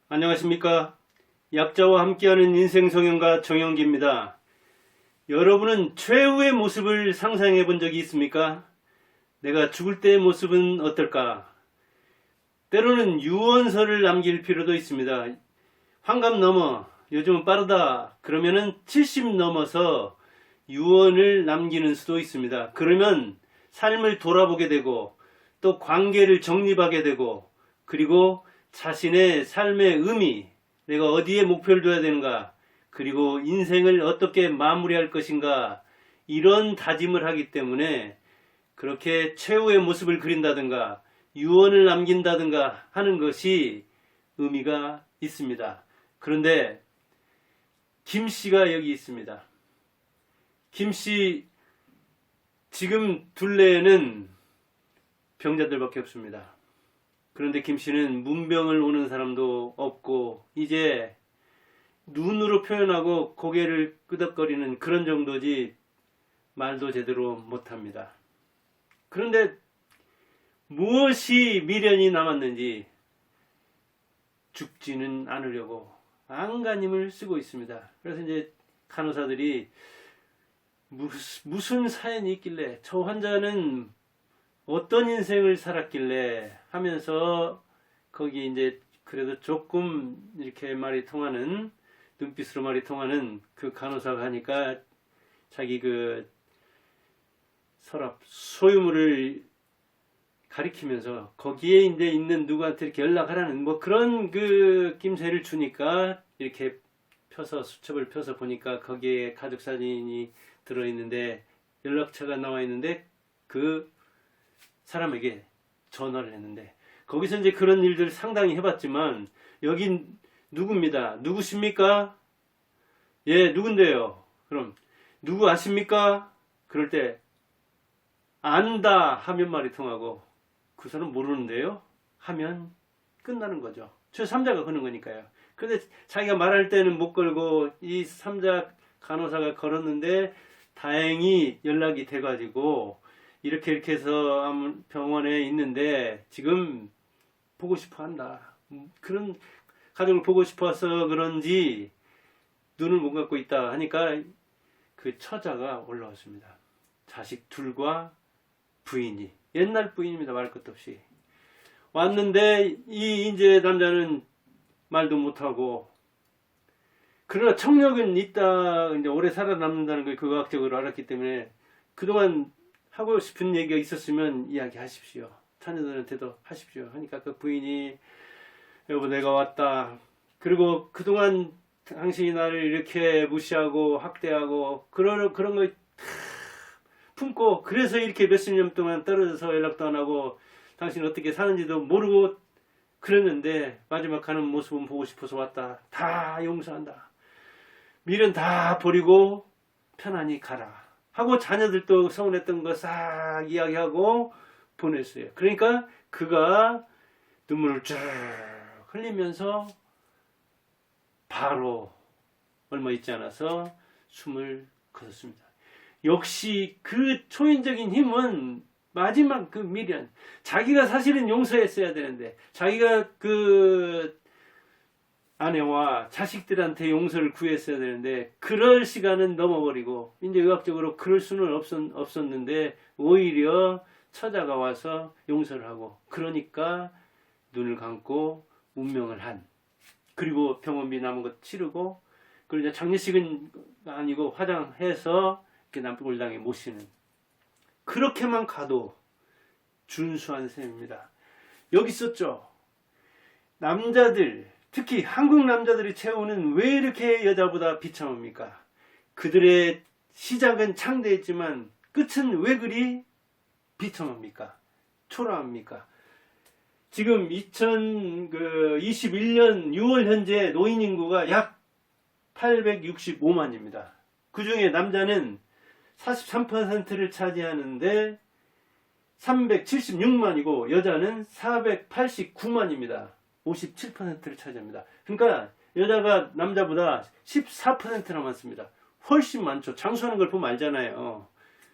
안녕하십니까. 약자와 함께하는 인생성형가 정영기입니다. 여러분은 최후의 모습을 상상해 본 적이 있습니까? 내가 죽을 때의 모습은 어떨까? 때로는 유언서를 남길 필요도 있습니다. 환갑 넘어, 요즘은 빠르다. 그러면은 70 넘어서 유언을 남기는 수도 있습니다. 그러면 삶을 돌아보게 되고 또 관계를 정립하게 되고 그리고 자신의 삶의 의미, 내가 어디에 목표를 둬야 되는가, 그리고 인생을 어떻게 마무리할 것인가, 이런 다짐을 하기 때문에 그렇게 최후의 모습을 그린다든가 유언을 남긴다든가 하는 것이 의미가 있습니다. 그런데 김 씨가 여기 있습니다. 김 씨 지금 둘레에는 병자들밖에 없습니다. 그런데 김 씨는 문병을 오는 사람도 없고 이제 눈으로 표현하고 고개를 끄덕거리는 그런 정도지 말도 제대로 못합니다. 그런데 무엇이 미련이 남았는지 죽지는 않으려고 안간힘을 쓰고 있습니다. 그래서 이제 간호사들이 무슨 사연이 있길래 저 환자는 어떤 인생을 살았길래 하면서 거기 이제 그래도 조금 이렇게 말이 통하는 눈빛으로 말이 통하는 그 간호사가 하니까 자기 그 서랍 소유물을 가리키면서 거기에 이제 있는 누구한테 이렇게 연락하라는 뭐 그런 그 낌새를 주니까 이렇게 펴서 수첩을 펴서 보니까 거기에 가족 사진이 들어있는데 연락처가 나와 있는데 그 사람에게 전화를 했는데 거기서 이제 그런 일들 상당히 해봤지만 여긴 누구입니다. 누구십니까? 예, 누군데요? 그럼 누구 아십니까? 그럴 때 안다 하면 말이 통하고 그 사람 모르는데요? 하면 끝나는 거죠. 제3자가 거는 거니까요. 그런데 자기가 말할 때는 못 걸고 이 3자 간호사가 걸었는데 다행히 연락이 돼가지고 이렇게 해서 병원에 있는데 지금 보고 싶어 한다. 그런 가족을 보고 싶어서 그런지 눈을 못 감고 있다 하니까 그 처자가 올라왔습니다. 자식 둘과 부인이 옛날 부인입니다. 말할 것도 없이 왔는데 이 이제 남자는 말도 못하고 그러나 청력은 있다. 이제 오래 살아남는다는 걸 과학적으로 알았기 때문에 그동안 하고 싶은 얘기가 있었으면 이야기하십시오. 자녀들한테도 하십시오. 하니까 그 부인이 여보 내가 왔다. 그리고 그동안 당신이 나를 이렇게 무시하고 학대하고 그런 거 품고 그래서 이렇게 몇십 년 동안 떨어져서 연락도 안 하고 당신 어떻게 사는지도 모르고 그랬는데 마지막 가는 모습은 보고 싶어서 왔다. 다 용서한다. 미련 다 버리고 편안히 가라. 하고 자녀들도 서운했던 거 싹 이야기하고 보냈어요. 그러니까 그가 눈물을 쭉 흘리면서 바로 얼마 있지 않아서 숨을 거뒀습니다. 역시 그 초인적인 힘은 마지막 그 미련. 자기가 사실은 용서했어야 되는데 자기가 그 아내와 자식들한테 용서를 구했어야 되는데 그럴 시간은 넘어버리고 이제 의학적으로 그럴 수는 없었는데 오히려 처자가 와서 용서를 하고 그러니까 눈을 감고 운명을 한 그리고 병원비 남은 것 치르고 그리고 이제 장례식은 아니고 화장해서 이렇게 남골당에 모시는 그렇게만 가도 준수한 셈입니다. 여기 있었죠. 남자들 특히 한국 남자들의 최후는 왜 이렇게 여자보다 비참합니까? 그들의 시작은 창대했지만 끝은 왜 그리 비참합니까? 초라합니까? 지금 2021년 6월 현재 노인 인구가 약 865만입니다. 그 중에 남자는 43%를 차지하는데 376만이고 여자는 489만입니다. 57%를 차지합니다. 그러니까 여자가 남자보다 14%나 많습니다. 훨씬 많죠. 장수하는 걸 보면 알잖아요.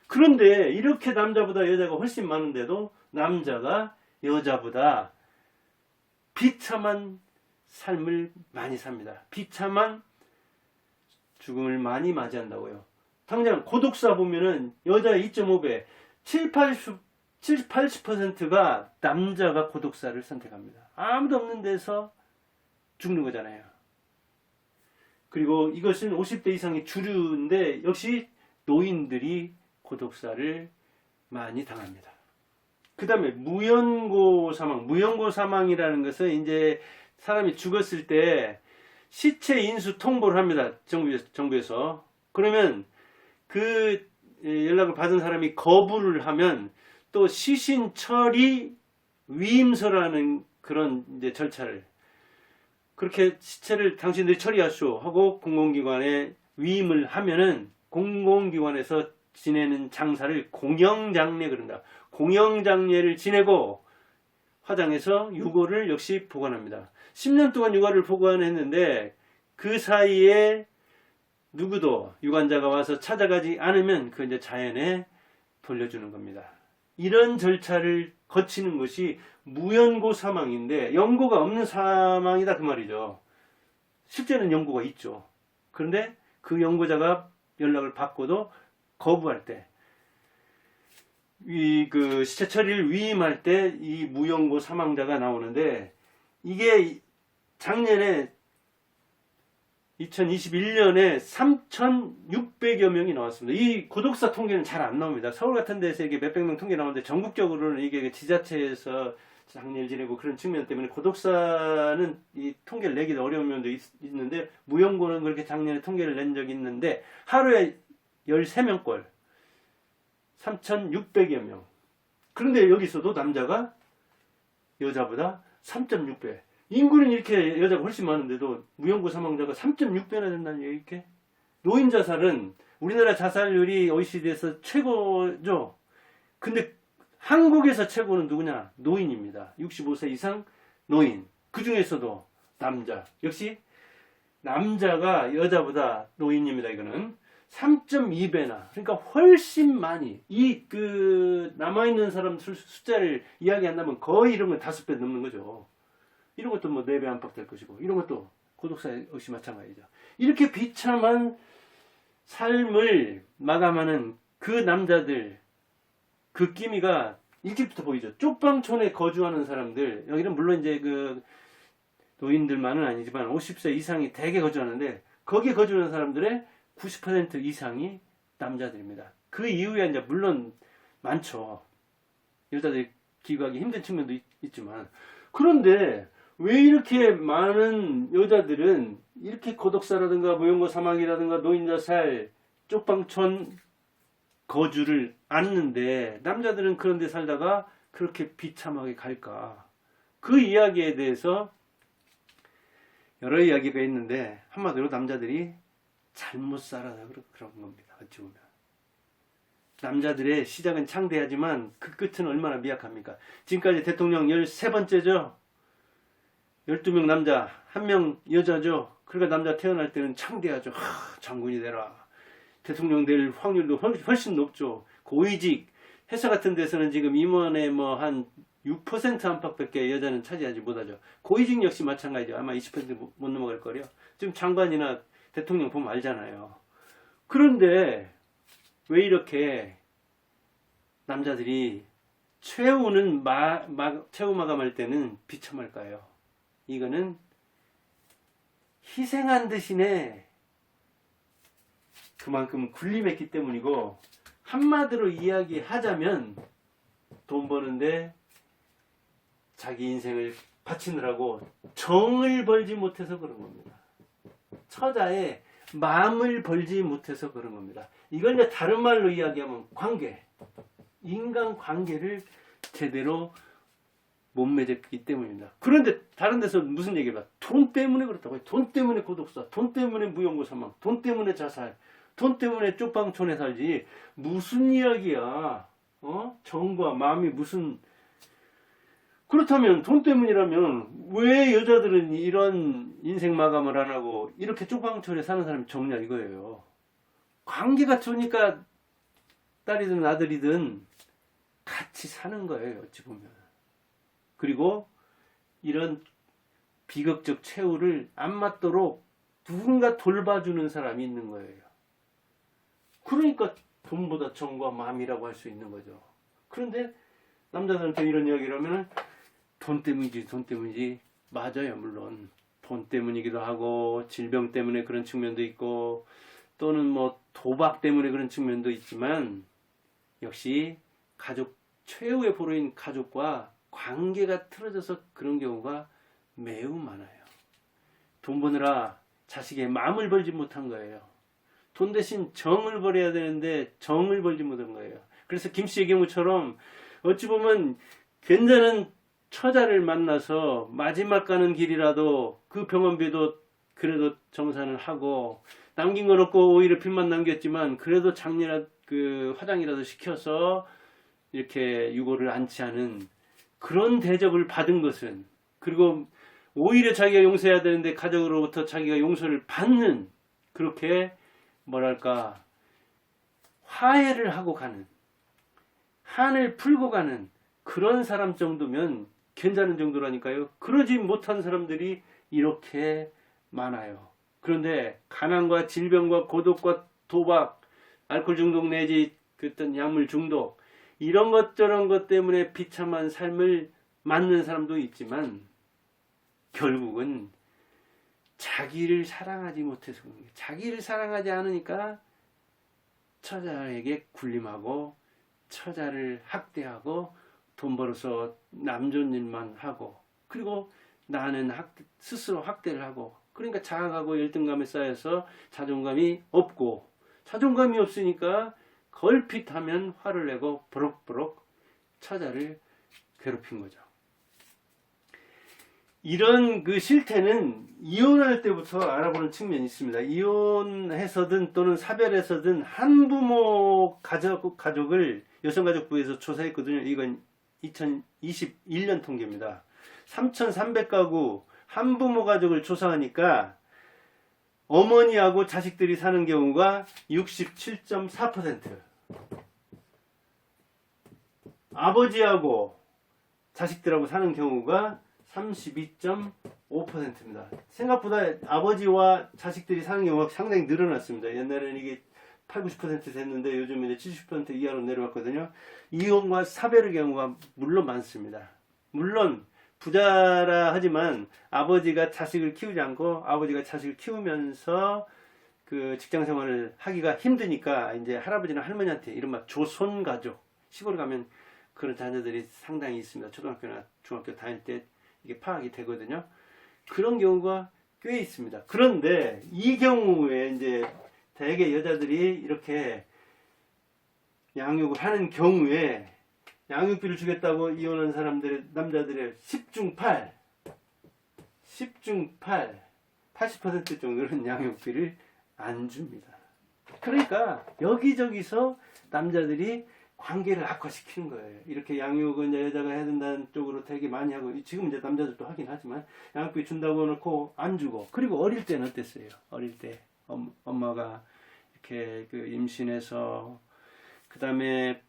그런데 이렇게 남자보다 여자가 훨씬 많은데도 남자가 여자보다 비참한 삶을 많이 삽니다. 비참한 죽음을 많이 맞이한다고요. 당장 고독사 보면은 여자 2.5배, 80%가 남자가 고독사를 선택합니다. 아무도 없는 데서 죽는 거잖아요. 그리고 이것은 50대 이상이 주류인데 역시 노인들이 고독사를 많이 당합니다. 그 다음에 무연고 사망. 무연고 사망이라는 것은 이제 사람이 죽었을 때 시체 인수 통보를 합니다. 정부에서. 그러면 그 연락을 받은 사람이 거부를 하면 또 시신 처리 위임서라는 그런 이제 절차를, 그렇게 시체를 당신들이 처리하시오 하고 공공기관에 위임을 하면은 공공기관에서 지내는 장사를 공영장례 그런다. 공영장례를 지내고 화장해서 유골을 역시 보관합니다. 10년 동안 유골을 보관했는데 그 사이에 누구도 유관자가 와서 찾아가지 않으면 그 이제 자연에 돌려주는 겁니다. 이런 절차를 거치는 것이 무연고 사망인데 연고가 없는 사망이다 그 말이죠. 실제는 연고가 있죠. 그런데 그 연고자가 연락을 받고도 거부할 때, 그 시체 처리를 위임할 때 이 무연고 사망자가 나오는데, 이게 작년에 2021년에 3,600여 명이 나왔습니다. 이 고독사 통계는 잘 안 나옵니다. 서울 같은 데서 이게 몇백 명 통계 나오는데 전국적으로는 이게 지자체에서 장례를 지내고 그런 측면 때문에 고독사는 이 통계를 내기도 어려운 면도 있는데, 무연고는 그렇게 작년에 통계를 낸 적이 있는데 하루에 13명꼴 3,600여 명. 그런데 여기서도 남자가 여자보다 3.6배. 인구는 이렇게 여자가 훨씬 많은데도 무연고 사망자가 3.6배나 된다는 얘기. 이렇게 노인 자살은 우리나라 자살률이 OECD에서 최고죠. 근데 한국에서 최고는 누구냐? 노인입니다. 65세 이상 노인. 그 중에서도 남자. 역시 남자가 여자보다 노인입니다. 이거는 3.2배나. 그러니까 훨씬 많이. 남아있는 사람 숫자를 이야기한다면 거의 이런 건 5배 넘는 거죠. 이런 것도 뭐 4배 안팎 될 것이고, 이런 것도 고독사 역시 마찬가지죠. 이렇게 비참한 삶을 마감하는 그 남자들, 그 기미가 일찍부터 보이죠. 쪽방촌에 거주하는 사람들, 여기는 물론 이제 그 노인들만은 아니지만 50세 이상이 대개 거주하는데, 거기 거주하는 사람들의 90% 이상이 남자들입니다. 그 이후에 이제 물론 많죠. 여자들이 기거하기 힘든 측면도 있지만. 그런데 왜 이렇게 많은 여자들은 이렇게 고독사라든가 무연고 사망이라든가 노인자살, 쪽방촌 거주를 않는데 남자들은 그런 데 살다가 그렇게 비참하게 갈까? 그 이야기에 대해서 여러 이야기가 있는데 한마디로 남자들이 잘못 살아서 그런 겁니다. 어찌 보면. 남자들의 시작은 창대하지만 그 끝은 얼마나 미약합니까? 지금까지 대통령 13번째죠. 12명 남자, 1명 여자죠. 그러니까 남자 태어날 때는 창대하죠. 장군이 되라. 대통령 될 확률도 훨씬 높죠. 고위직, 회사 같은 데서는 지금 임원의 한 6% 안팎밖에 여자는 차지하지 못하죠. 고위직 역시 마찬가지죠. 아마 20% 못 넘어갈 거래요. 지금 장관이나 대통령 보면 알잖아요. 그런데 왜 이렇게 남자들이 최후는 최후 마감할 때는 비참할까요? 이거는 희생한 대신에 그만큼 군림했기 때문이고, 한마디로 이야기하자면 돈 버는데 자기 인생을 바치느라고 정을 벌지 못해서 그런 겁니다. 처자의 마음을 벌지 못해서 그런 겁니다. 이걸 이제 다른 말로 이야기하면 관계, 인간 관계를 제대로 못 맺었기 때문입니다. 그런데 다른 데서 무슨 얘기를 봐? 돈 때문에 그렇다고. 돈 때문에 고독사, 돈 때문에 무연고 사망, 돈 때문에 자살, 돈 때문에 쪽방촌에 살지. 무슨 이야기야? 정과 마음이 무슨. 그렇다면 돈 때문이라면 왜 여자들은 이런 인생 마감을 안 하고 이렇게 쪽방촌에 사는 사람이 적냐 이거예요. 관계가 좋으니까 딸이든 아들이든 같이 사는 거예요. 어찌 보면. 그리고 이런 비극적 최후를 안 맞도록 누군가 돌봐주는 사람이 있는 거예요. 그러니까 돈보다 정과 마음이라고 할 수 있는 거죠. 그런데 남자들한테 이런 이야기를 하면은 돈 때문이지. 맞아요. 물론 돈 때문이기도 하고 질병 때문에 그런 측면도 있고 또는 뭐 도박 때문에 그런 측면도 있지만 역시 가족 최후의 보루인 가족과 관계가 틀어져서 그런 경우가 매우 많아요. 돈 버느라 자식의 마음을 벌지 못한 거예요. 돈 대신 정을 벌여야 되는데 정을 벌지 못한 거예요. 그래서 김씨의 경우처럼 어찌 보면 괜찮은 처자를 만나서 마지막 가는 길이라도 그 병원비도 그래도 정산을 하고 남긴 건 없고 오히려 빚만 남겼지만 그래도 장례라 그 화장이라도 시켜서 이렇게 유고를 안치하는 그런 대접을 받은 것은 그리고 오히려 자기가 용서해야 되는데 가족으로부터 자기가 용서를 받는 그렇게 뭐랄까 화해를 하고 가는 한을 풀고 가는 그런 사람 정도면 괜찮은 정도라니까요. 그러지 못한 사람들이 이렇게 많아요. 그런데 가난과 질병과 고독과 도박, 알코올 중독 내지 어떤 약물 중독 이런 것 저런 것 때문에 비참한 삶을 맞는 사람도 있지만 결국은 자기를 사랑하지 못해서 그런 거예요. 자기를 사랑하지 않으니까 처자에게 굴림하고 처자를 학대하고 돈 벌어서 남존 일만 하고 그리고 나는 스스로 학대를 하고 그러니까 자학하고 열등감에 쌓여서 자존감이 없고 자존감이 없으니까 걸핏하면 화를 내고 버럭버럭 처자를 괴롭힌 거죠. 이런 그 실태는 이혼할 때부터 알아보는 측면이 있습니다. 이혼해서든 또는 사별해서든 한부모 가족을 여성가족부에서 조사했거든요. 이건 2021년 통계입니다. 3,300가구 한부모 가족을 조사하니까 어머니하고 자식들이 사는 경우가 67.4%, 아버지하고 자식들하고 사는 경우가 32.5%입니다. 생각보다 아버지와 자식들이 사는 경우가 상당히 늘어났습니다. 옛날에는 이게 8, 90% 됐는데 요즘은 이제 70% 이하로 내려왔거든요. 이혼과 사별의 경우가 물론 많습니다. 물론 부자라 하지만 아버지가 자식을 키우지 않고 아버지가 자식을 키우면서 그 직장 생활을 하기가 힘드니까 이제 할아버지나 할머니한테 이른바 조손 가족 시골에 가면 그런 자녀들이 상당히 있습니다. 초등학교나 중학교 다닐 때 이게 파악이 되거든요. 그런 경우가 꽤 있습니다. 그런데 이 경우에 이제 대개 여자들이 이렇게 양육을 하는 경우에 양육비를 주겠다고 이혼한 사람들, 남자들의 10중 8, 80% 정도는 양육비를 안 줍니다. 그러니까 여기저기서 남자들이 관계를 악화시키는 거예요. 이렇게 양육은 여자가 해야 된다는 쪽으로 되게 많이 하고, 지금 이제 남자들도 하긴 하지만, 양육비 준다고 해놓고 안 주고, 그리고 어릴 때는 어땠어요? 어릴 때 엄마가 이렇게 그 임신해서, 그 다음에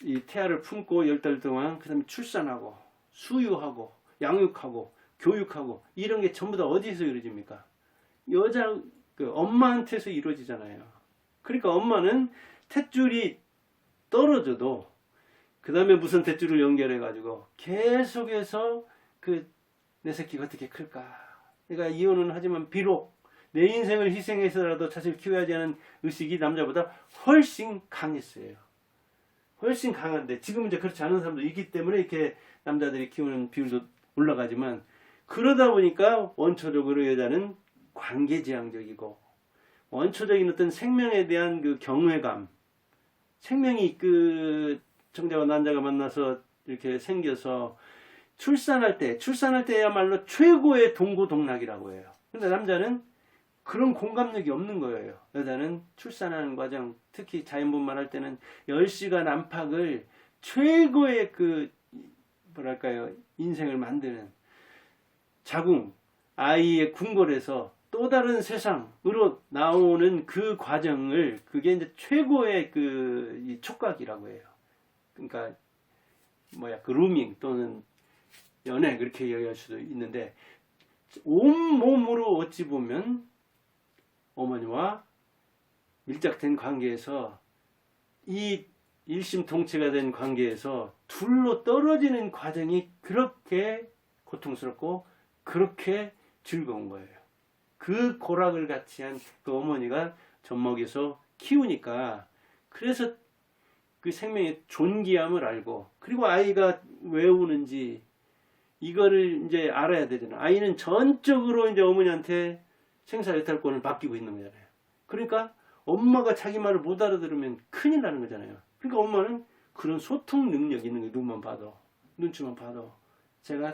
이 태아를 품고 10달 동안 그 다음에 출산하고 수유하고 양육하고 교육하고 이런 게 전부 다 어디서 이루어집니까? 여자 그 엄마한테서 이루어지잖아요. 그러니까 엄마는 탯줄이 떨어져도 그 다음에 무슨 탯줄을 연결해 가지고 계속해서 그 내 새끼가 어떻게 클까? 그러니까 이혼은 하지만 비록 내 인생을 희생해서라도 자식을 키워야지 하는 의식이 남자보다 훨씬 강했어요. 훨씬 강한데 지금 이제 그렇지 않은 사람도 있기 때문에 이렇게 남자들이 키우는 비율도 올라가지만 그러다 보니까 원초적으로 여자는 관계지향적이고 원초적인 어떤 생명에 대한 그 경외감, 생명이 그 정자와 난자가 만나서 이렇게 생겨서 출산할 때야말로 최고의 동고동락이라고 해요. 근데 남자는 그런 공감력이 없는 거예요. 여자는 출산하는 과정, 특히 자연분만 할 때는 10시간 안팎을 최고의 그 뭐랄까요, 인생을 만드는 자궁, 아이의 궁궐에서 또 다른 세상으로 나오는 그 과정을, 그게 이제 최고의 그 촉각이라고 해요. 그러니까 그루밍 또는 연애 그렇게 얘기할 수도 있는데, 온몸으로 어찌 보면 어머니와 밀착된 관계에서 이 일심동체가 된 관계에서 둘로 떨어지는 과정이 그렇게 고통스럽고 그렇게 즐거운 거예요. 그 고락을 같이 한 그 어머니가 젖먹여서 키우니까 그래서 그 생명의 존귀함을 알고 그리고 아이가 왜 우는지 이거를 이제 알아야 되잖아요. 아이는 전적으로 이제 어머니한테 생사여탈권을 맡기고 있는 거잖아요. 그러니까 엄마가 자기 말을 못 알아들으면 큰일 나는 거잖아요. 그러니까 엄마는 그런 소통 능력이 있는 거예요. 눈만 봐도, 눈치만 봐도. 제가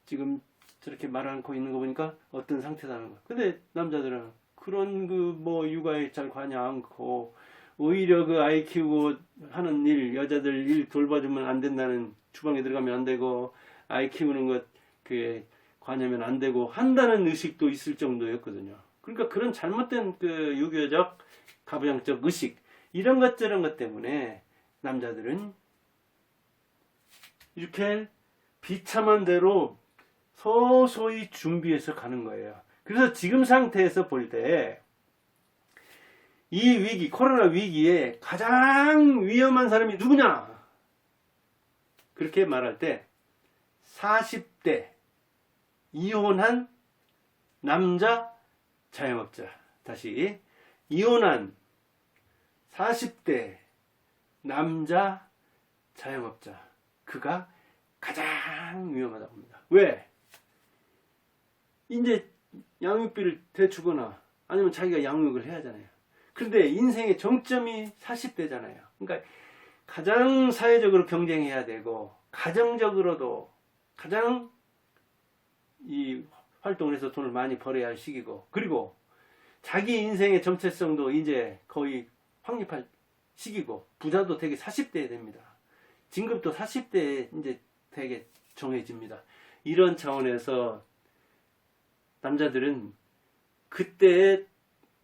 지금 저렇게 말 않고 있는 거 보니까 어떤 상태다는 거. 근데 남자들은 그런 그 뭐 육아에 잘 관여 않고 오히려 그 아이 키우고 하는 일, 여자들 일 돌봐주면 안 된다는, 주방에 들어가면 안 되고 아이 키우는 것 그 관여하면 안 되고 한다는 의식도 있을 정도였거든요. 그러니까 그런 잘못된 그 유교적 가부장적 의식 이런 것 저런 것 때문에 남자들은 이렇게 비참한 대로 서서히 준비해서 가는 거예요. 그래서 지금 상태에서 볼 때 이 위기, 코로나 위기에 가장 위험한 사람이 누구냐? 그렇게 말할 때 40대 이혼한 남자 자영업자. 다시 이혼한 40대 남자 자영업자. 그가 가장 위험하다고 합니다. 왜? 이제 양육비를 대주거나 아니면 자기가 양육을 해야 하잖아요. 그런데 인생의 정점이 40대잖아요. 그러니까 가장 사회적으로 경쟁해야 되고 가정적으로도 가장 이 활동을 해서 돈을 많이 벌어야 할 시기고 그리고 자기 인생의 정체성도 이제 거의 확립할 시기고 부자도 되게 40대에 됩니다. 진급도 40대에 이제 되게 정해집니다. 이런 차원에서 남자들은 그때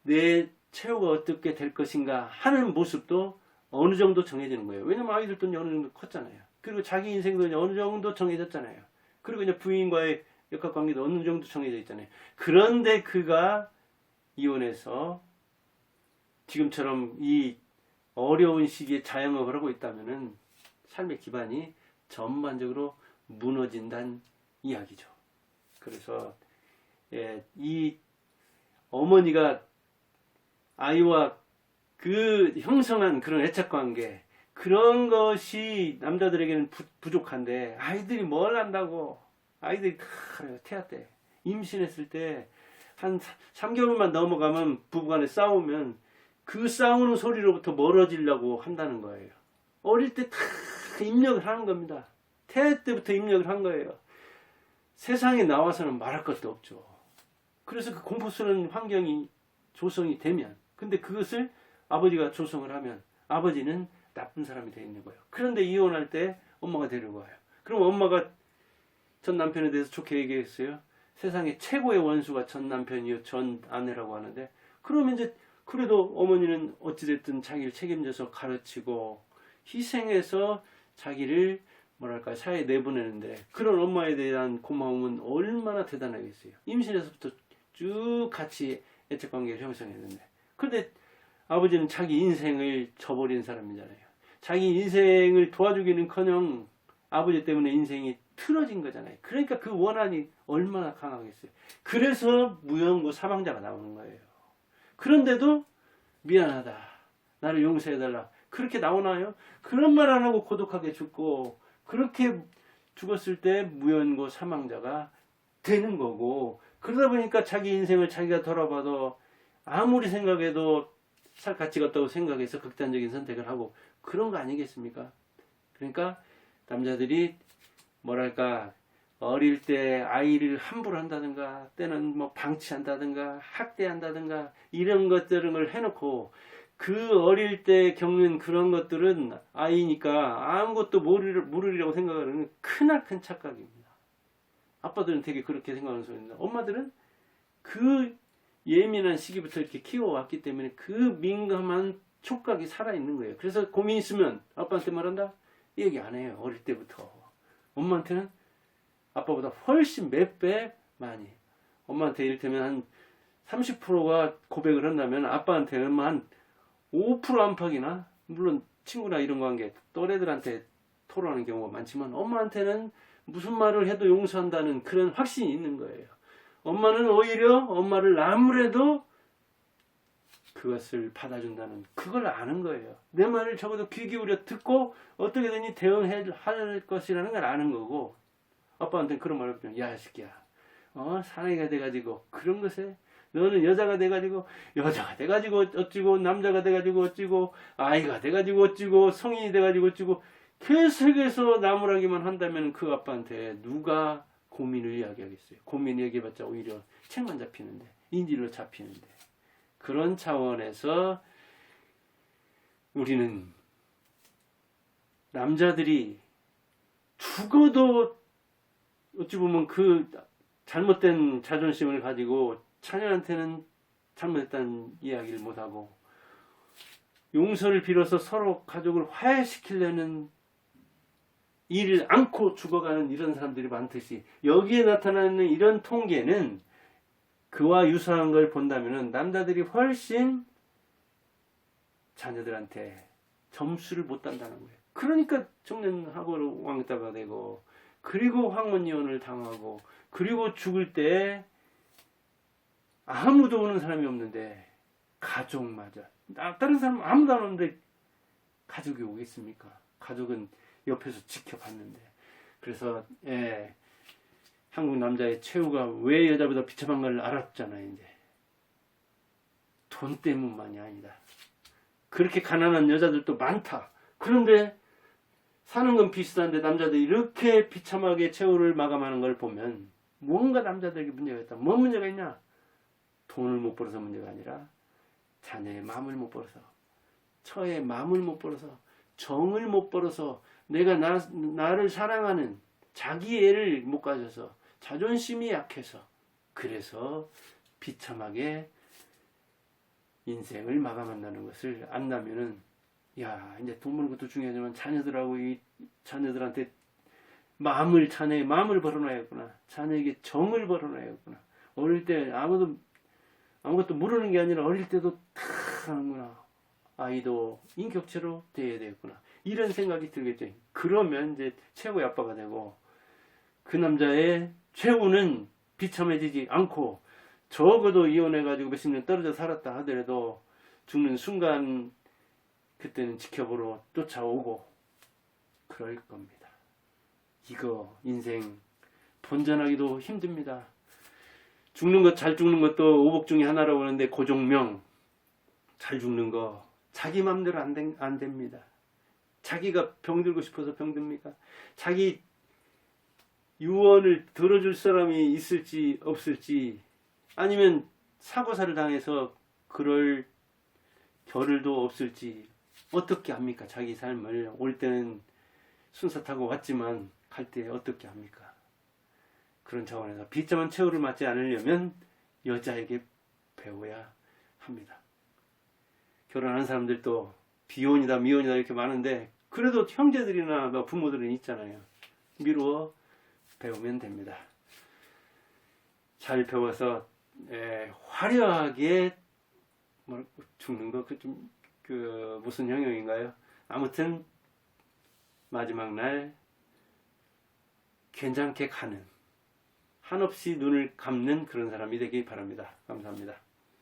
내 최후가 어떻게 될 것인가 하는 모습도 어느 정도 정해지는 거예요. 왜냐면 아이들도 어느 정도 컸잖아요. 그리고 자기 인생도 어느 정도 정해졌잖아요. 그리고 이제 부인과의 역학관계도 어느 정도 정해져 있잖아요. 그런데 그가 이혼해서 지금처럼 이 어려운 시기에 자영업을 하고 있다면은 삶의 기반이 전반적으로 무너진다는 이야기죠. 그래서 이 어머니가 아이와 그 형성한 그런 애착관계 그런 것이 남자들에게는 부족한데 아이들이 뭘 안다고 아이들이 태아 때 임신했을 때 한 3개월만 넘어가면 부부간에 싸우면 그 싸우는 소리로부터 멀어지려고 한다는 거예요. 어릴 때 다 입력을 하는 겁니다. 태아 때부터 입력을 한 거예요. 세상에 나와서는 말할 것도 없죠. 그래서 그 공포스러운 환경이 조성이 되면 근데 그것을 아버지가 조성을 하면 아버지는 나쁜 사람이 되어 있는 거예요. 그런데 이혼할 때 엄마가 데리고 와요. 그럼 엄마가 전 남편에 대해서 좋게 얘기했어요. 세상에 최고의 원수가 전 남편이요 전 아내라고 하는데 그러면 이제 그래도 어머니는 어찌됐든 자기를 책임져서 가르치고 희생해서 자기를 뭐랄까 사회에 내보내는데 그런 엄마에 대한 고마움은 얼마나 대단하겠어요. 임신에서부터 쭉 같이 애착관계를 형성했는데 그런데 아버지는 자기 인생을 저버린 사람이잖아요. 자기 인생을 도와주기는커녕 아버지 때문에 인생이 틀어진 거잖아요. 그러니까 그 원한이 얼마나 강하겠어요. 그래서 무연고 사망자가 나오는 거예요. 그런데도 미안하다. 나를 용서해달라. 그렇게 나오나요? 그런 말 안 하고 고독하게 죽고 그렇게 죽었을 때 무연고 사망자가 되는 거고 그러다 보니까 자기 인생을 자기가 돌아봐도 아무리 생각해도 살 가치가 없다고 생각해서 극단적인 선택을 하고 그런 거 아니겠습니까? 그러니까 남자들이 뭐랄까 어릴 때 아이를 함부로 한다든가 때는 뭐 방치한다든가 학대한다든가 이런 것들을 해놓고 그 어릴 때 겪는 그런 것들은 아이니까 아무것도 모르리라고 생각하는 크나큰 착각입니다. 아빠들은 되게 그렇게 생각하는 소리입니다. 엄마들은 그 예민한 시기부터 이렇게 키워왔기 때문에 그 민감한 촉각이 살아있는 거예요. 그래서 고민 있으면 아빠한테 말한다? 얘기 안 해요. 어릴 때부터. 엄마한테는 아빠보다 훨씬 몇 배 많이. 엄마한테 이를테면 한 30%가 고백을 한다면 아빠한테는 뭐 한 5% 안팎이나, 물론 친구나 이런 관계, 또래들한테 토로하는 경우가 많지만 엄마한테는 무슨 말을 해도 용서한다는 그런 확신이 있는 거예요. 엄마는 오히려 엄마를 아무래도 그것을 받아준다는 그걸 아는 거예요. 내 말을 적어도 귀 기울여 듣고 어떻게든지 대응할 것이라는 걸 아는 거고, 아빠한테는 그런 말을 하면 야 새끼야, 사나이가 돼가지고 그런 것에 너는 여자가 돼가지고 어찌고 남자가 돼가지고 어찌고 아이가 돼가지고 어찌고 성인이 돼가지고 어찌고 계속해서 나무라기만 한다면 그 아빠한테 누가 고민을 이야기하겠어요. 고민 얘기해봤자 오히려 책만 잡히는데, 인질로 잡히는데. 그런 차원에서 우리는 남자들이 죽어도 어찌 보면 그 잘못된 자존심을 가지고 자녀한테는 잘못했다는 이야기를 못하고 용서를 빌어서 서로 가족을 화해시키려는 일을 않고 죽어가는 이런 사람들이 많듯이, 여기에 나타나는 이런 통계는 그와 유사한 걸 본다면 남자들이 훨씬 자녀들한테 점수를 못 단다는 거예요. 그러니까 청년하고 왕따가 되고, 그리고 황혼이혼을 당하고, 그리고 죽을 때 아무도 오는 사람이 없는데 가족마저, 다른 사람 아무도 안 오는데 가족이 오겠습니까? 가족은 옆에서 지켜봤는데. 그래서 한국 남자의 최후가 왜 여자보다 비참한 걸 알았잖아요. 이제 돈 때문만이 아니다. 그렇게 가난한 여자들도 많다. 그런데 사는 건 비슷한데 남자들이 이렇게 비참하게 최후를 마감하는 걸 보면 뭔가 남자들에게 문제가 있다. 뭐 문제가 있냐? 돈을 못 벌어서 문제가 아니라 자녀의 마음을 못 벌어서, 처의 마음을 못 벌어서, 정을 못 벌어서, 내가 나를 사랑하는 자기 애를 못 가져서, 자존심이 약해서, 그래서 비참하게 인생을 마감한다는 것을 안다면은, 야, 이제 돈 버는 것도 중요하지만 자녀들하고 이 자녀들한테 자녀의 마음을 벌어놔야겠구나. 자녀에게 정을 벌어놔야겠구나. 어릴 때 아무것도 모르는 게 아니라 어릴 때도 다 하는구나. 아이도 인격체로 대해야 되겠구나. 이런 생각이 들겠죠. 그러면 이제 최고의 아빠가 되고, 그 남자의 최후는 비참해지지 않고, 적어도 이혼해가지고 몇십 년 떨어져 살았다 하더라도 죽는 순간 그때는 지켜보러 쫓아오고 그럴 겁니다. 이거 인생 본전하기도 힘듭니다. 죽는 것, 잘 죽는 것도 오복 중에 하나라고 하는데, 고종명, 잘 죽는 거 자기 맘대로 안 됩니다. 자기가 병들고 싶어서 병듭니까? 자기 유언을 들어줄 사람이 있을지 없을지, 아니면 사고사를 당해서 그럴 겨를도 없을지 어떻게 합니까? 자기 삶을 올 때는 순서 타고 왔지만 갈 때 어떻게 합니까? 그런 차원에서 비참한 최후를 맞지 않으려면 여자에게 배워야 합니다. 결혼하는 사람들도 비혼이다 미혼이다 이렇게 많은데, 그래도 형제들이나 부모들은 있잖아요. 미루어 배우면 됩니다. 잘 배워서 화려하게 죽는 거 무슨 형용인가요? 아무튼 마지막 날 괜찮게 가는, 한없이 눈을 감는 그런 사람이 되길 바랍니다. 감사합니다.